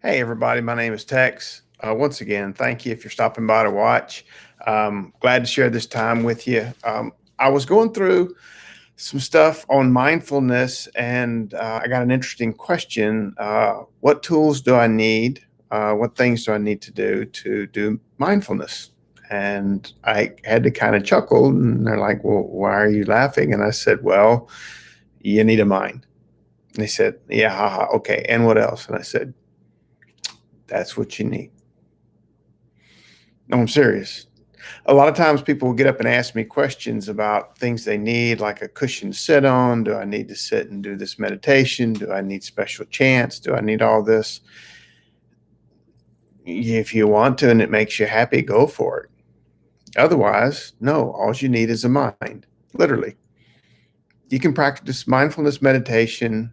Hey, everybody. My name is Tex. Once again, thank you if you're stopping by to watch. Glad to share this time with you. I was going through some stuff on mindfulness and I got an interesting question. What tools do I need? What things do I need to do mindfulness? And I had to kind of chuckle, and they're like, "Well, why are you laughing?" And I said, "Well, you need a mind." And they said, "Yeah, haha, okay. And what else?" And I said, "That's what you need." No, I'm serious. A lot of times people will get up and ask me questions about things they need, like a cushion to sit on. Do I need to sit and do this meditation? Do I need special chants? Do I need all this? If you want to and it makes you happy, go for it. Otherwise, no, all you need is a mind, literally. You can practice mindfulness meditation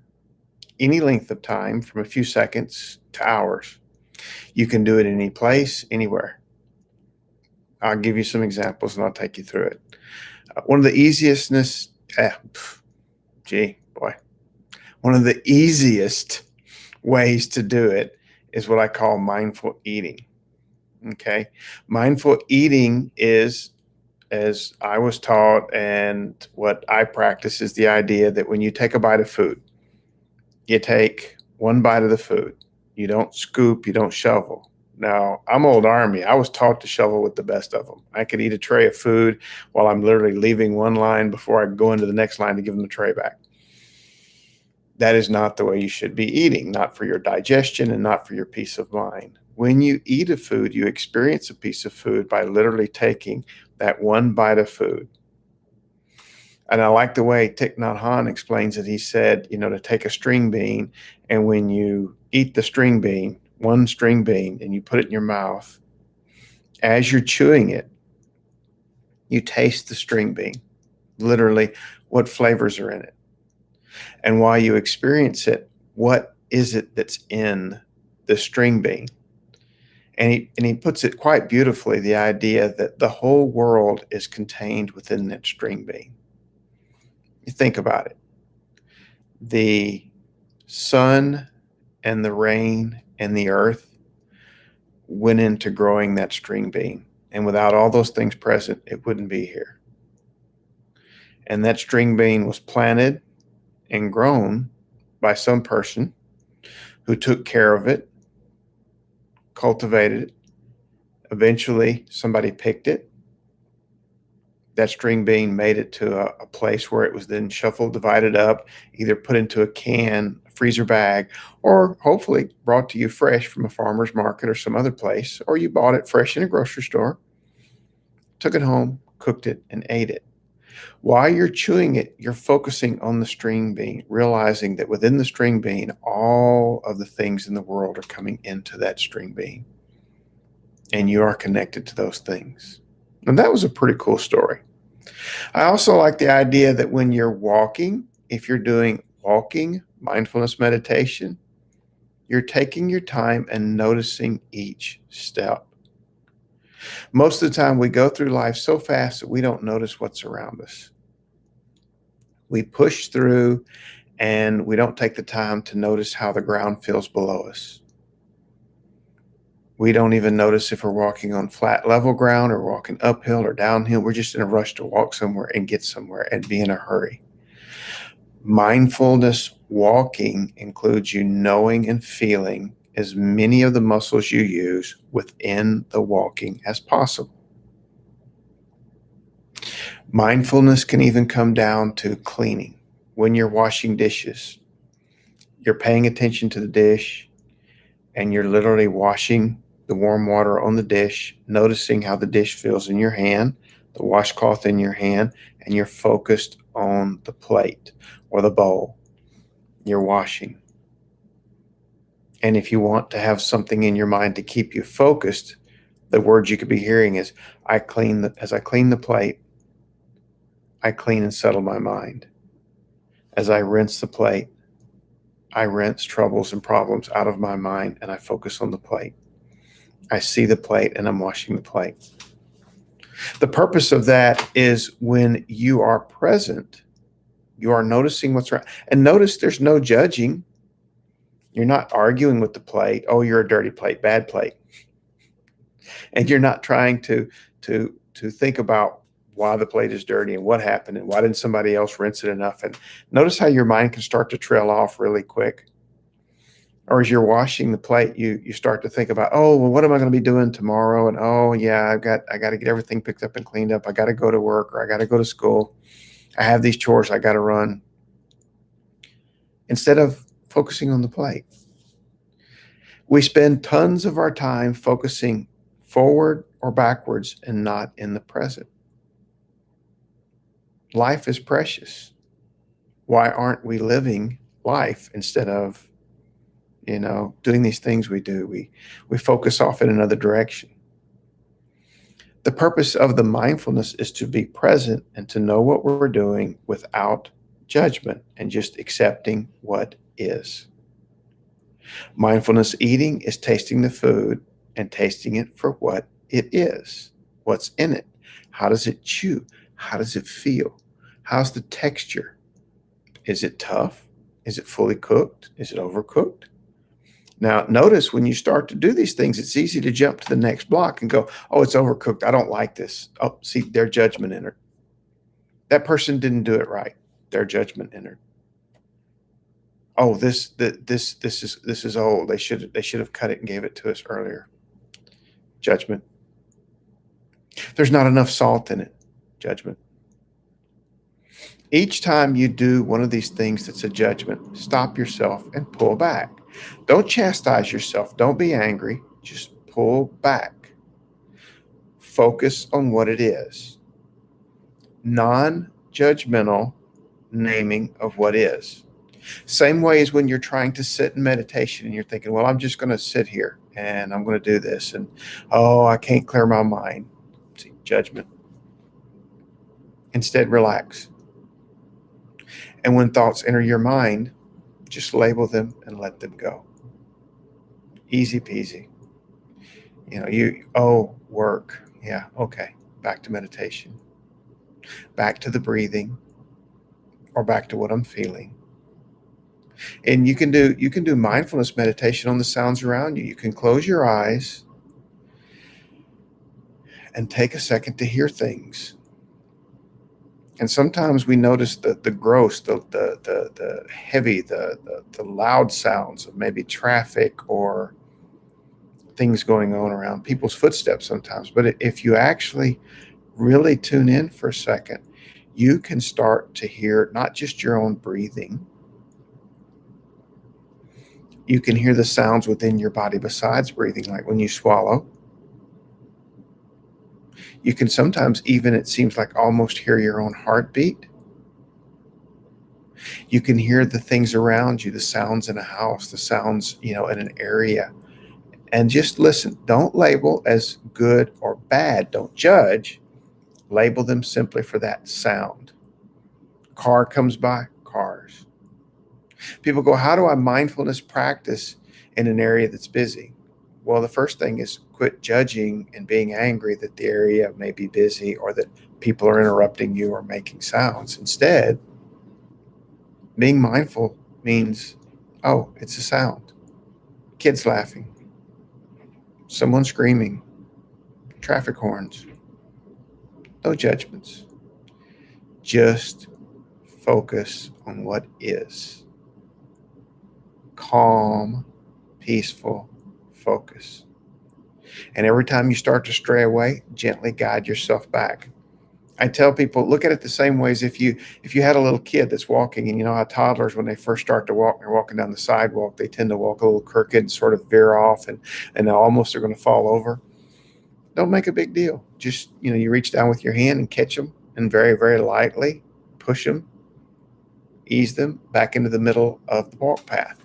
any length of time from a few seconds to hours. You can do it any place, anywhere. I'll give you some examples and I'll take you through it. One of the gee, boy, one of the easiest ways to do it is what I call mindful eating. Okay. Mindful eating is, as I was taught, and what I practice is the idea that when you take a bite of food, you take one bite of the food. You don't scoop, you don't shovel. Now, I'm old Army. I was taught to shovel with the best of them. I could eat a tray of food while I'm literally leaving one line before I go into the next line to give them the tray back. That is not the way you should be eating, not for your digestion and not for your peace of mind. When you eat a food, you experience a piece of food by literally taking that one bite of food. And I like the way Thich Nhat Hanh explains it. He said, to take a string bean, and when you eat the string bean, one string bean, and you put it in your mouth, as you're chewing it, you taste the string bean, literally what flavors are in it. And while you experience it, what is it that's in the string bean? And he puts it quite beautifully, the idea that the whole world is contained within that string bean. You think about it. The sun and the rain and the earth went into growing that string bean. And without all those things present, it wouldn't be here. And that string bean was planted and grown by some person who took care of it, cultivated it. Eventually, somebody picked it. That string bean made it to a place where it was then shuffled, divided up, either put into a can, a freezer bag, or hopefully brought to you fresh from a farmer's market or some other place, or you bought it fresh in a grocery store, took it home, cooked it, and ate it. While you're chewing it, you're focusing on the string bean, realizing that within the string bean, all of the things in the world are coming into that string bean, and you are connected to those things. And that was a pretty cool story. I also like the idea that when you're walking, if you're doing walking mindfulness meditation, you're taking your time and noticing each step. Most of the time, we go through life so fast that we don't notice what's around us. We push through and we don't take the time to notice how the ground feels below us. We don't even notice if we're walking on flat level ground or walking uphill or downhill. We're just in a rush to walk somewhere and get somewhere and be in a hurry. Mindfulness walking includes you knowing and feeling as many of the muscles you use within the walking as possible. Mindfulness can even come down to cleaning. When you're washing dishes, you're paying attention to the dish and you're literally washing the warm water on the dish, noticing how the dish feels in your hand, the washcloth in your hand, and you're focused on the plate or the bowl. You're washing. And if you want to have something in your mind to keep you focused, the words you could be hearing is, as I clean the plate, I clean and settle my mind. As I rinse the plate, I rinse troubles and problems out of my mind and I focus on the plate. I see the plate and I'm washing the plate. The purpose of that is when you are present, you are noticing what's right. And notice there's no judging. You're not arguing with the plate. Oh, you're a dirty plate, bad plate. And you're not trying to think about why the plate is dirty and what happened and why didn't somebody else rinse it enough. And notice how your mind can start to trail off really quick. Or as you're washing the plate, you start to think about, oh, well, what am I going to be doing tomorrow? And oh yeah, I got to get everything picked up and cleaned up. I got to go to work, or I got to go to school. I have these chores I got to run. Instead of focusing on the plate, we spend tons of our time focusing forward or backwards and not in the present. Life is precious. Why aren't we living life instead of, doing these things we do? We focus off in another direction. The purpose of the mindfulness is to be present and to know what we're doing without judgment and just accepting what is. Mindfulness eating is tasting the food and tasting it for what it is, what's in it. How does it chew? How does it feel? How's the texture? Is it tough? Is it fully cooked? Is it overcooked? Now, notice when you start to do these things, it's easy to jump to the next block and go, oh, it's overcooked. I don't like this. Oh, see, their judgment entered. That person didn't do it right. Their judgment entered. Oh, this is old. They should have cut it and gave it to us earlier. Judgment. There's not enough salt in it. Judgment. Each time you do one of these things that's a judgment, stop yourself and pull back. Don't chastise yourself. Don't be angry. Just pull back. Focus on what it is. Non-judgmental naming of what is. Same way as when you're trying to sit in meditation and you're thinking, well, I'm just going to sit here and I'm going to do this. And, oh, I can't clear my mind. See, judgment. Instead, relax. And when thoughts enter your mind, just label them and let them go. Easy peasy. Work. Yeah, okay. Back to meditation. Back to the breathing, or back to what I'm feeling. And you can do mindfulness meditation on the sounds around you. You can close your eyes and take a second to hear things. And sometimes we notice the gross, the heavy, the loud sounds of maybe traffic or things going on around, people's footsteps sometimes. But if you actually really tune in for a second, you can start to hear not just your own breathing. You can hear the sounds within your body besides breathing, like when you swallow. You can sometimes even, it seems like, almost hear your own heartbeat. You can hear the things around you, the sounds in a house, the sounds, in an area. And just listen. Don't label as good or bad. Don't judge. Label them simply for that sound. Car comes by, cars. People go, how do I mindfulness practice in an area that's busy? Well, the first thing is quit judging and being angry that the area may be busy or that people are interrupting you or making sounds. Instead, being mindful means, oh, it's a sound. Kids laughing, someone screaming, traffic horns. No judgments. Just focus on what is. Calm, peaceful focus. And every time you start to stray away, gently guide yourself back. I tell people, look at it the same way as if you had a little kid that's walking, and you know how toddlers, when they first start to walk, they're walking down the sidewalk, they tend to walk a little crooked and sort of veer off and they almost are going to fall over. Don't make a big deal. Just, you reach down with your hand and catch them and very, very lightly push them, ease them back into the middle of the walk path.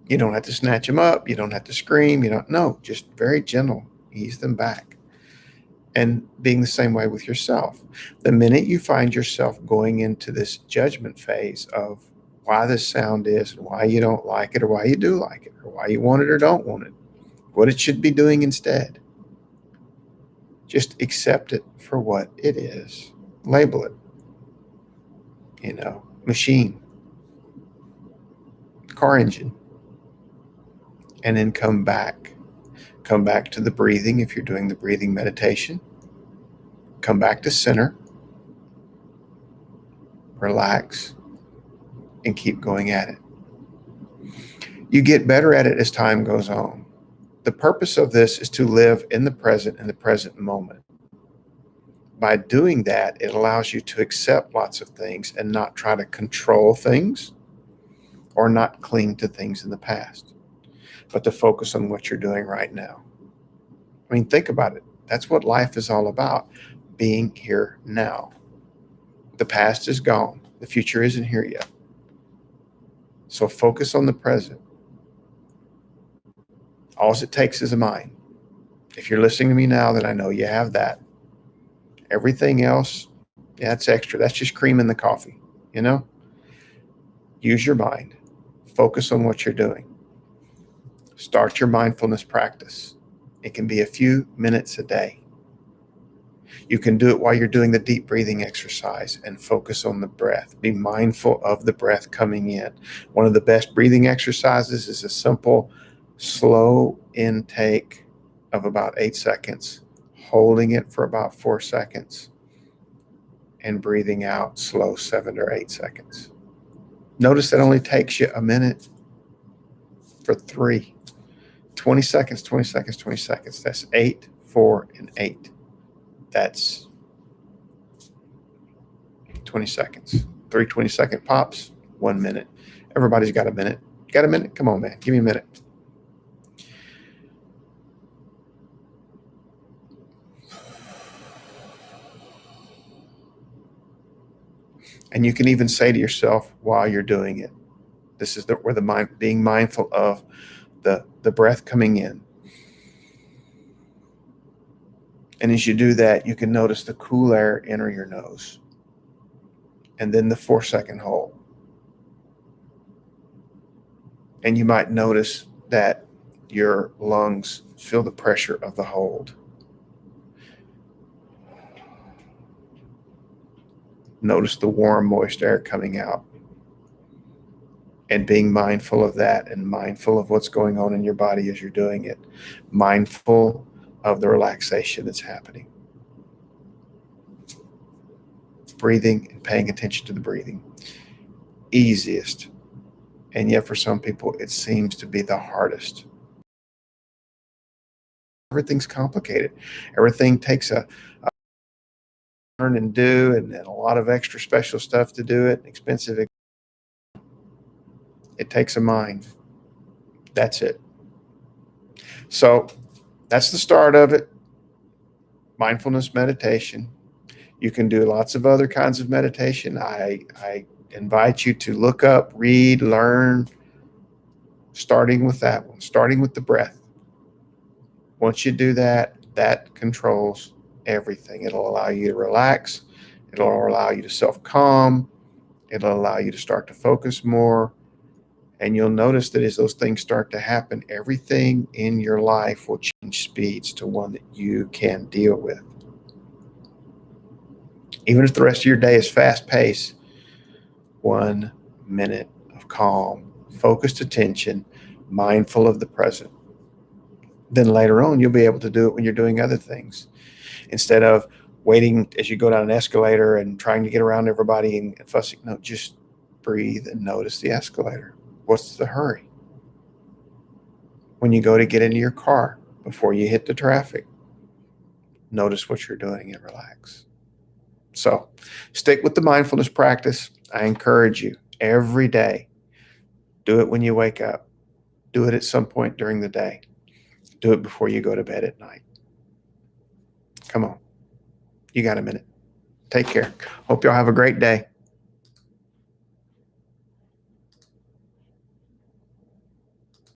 You don't have to snatch them up. You don't have to scream. No, just very gentle, ease them back. And being the same way with yourself. The minute you find yourself going into this judgment phase of why this sound is and why you don't like it or why you do like it or why you want it or don't want it, what it should be doing instead, just accept it for what it is. Label it. Machine. car engine. And then come back. Come back to the breathing if you're doing the breathing meditation. Come back to center. Relax. And keep going at it. You get better at it as time goes on. The purpose of this is to live in the present moment. By doing that, it allows you to accept lots of things and not try to control things or not cling to things in the past, but to focus on what you're doing right now. I mean, think about it. That's what life is all about, being here now. The past is gone. The future isn't here yet. So focus on the present. All it takes is a mind. If you're listening to me now, then I know you have that. Everything else, yeah, it's extra. That's just cream in the coffee, you know? Use your mind. Focus on what you're doing. Start your mindfulness practice. It can be a few minutes a day. You can do it while you're doing the deep breathing exercise and focus on the breath. Be mindful of the breath coming in. One of the best breathing exercises is a simple, slow intake of about 8 seconds, holding it for about 4 seconds, and breathing out slow 7 or 8 seconds. Notice that only takes you a minute for 3. 20 seconds, 20 seconds, 20 seconds. That's 8, 4, and 8. That's 20 seconds. 3 20-second pops, 1 minute. Everybody's got a minute. Got a minute? Come on, man. Give me a minute. And you can even say to yourself while you're doing it, this is where the mind, being mindful of the breath coming in. And as you do that, you can notice the cool air enter your nose. And then the 4-second hold. And you might notice that your lungs feel the pressure of the hold. Notice the warm, moist air coming out. And being mindful of that and mindful of what's going on in your body as you're doing it. Mindful of the relaxation that's happening. Breathing and paying attention to the breathing. Easiest. And yet for some people, it seems to be the hardest. Everything's complicated. Everything takes a learn and do and a lot of extra special stuff to do it. Expensive. It takes a mind. That's it. So that's the start of it. Mindfulness meditation. You can do lots of other kinds of meditation. I invite you to look up, read, learn, starting with that one, starting with the breath. Once you do that, that controls everything. It'll allow you to relax. It'll allow you to self-calm. It'll allow you to start to focus more. And you'll notice that as those things start to happen, everything in your life will change speeds to one that you can deal with. Even if the rest of your day is fast-paced, 1 minute of calm, focused attention, mindful of the present. Then later on, you'll be able to do it when you're doing other things. Instead of waiting as you go down an escalator and trying to get around everybody and fussing. No, just breathe and notice the escalator. What's the hurry? When you go to get into your car, before you hit the traffic, notice what you're doing and relax. So stick with the mindfulness practice. I encourage you every day. Do it when you wake up. Do it at some point during the day. Do it before you go to bed at night. Come on. You got a minute. Take care. Hope y'all have a great day.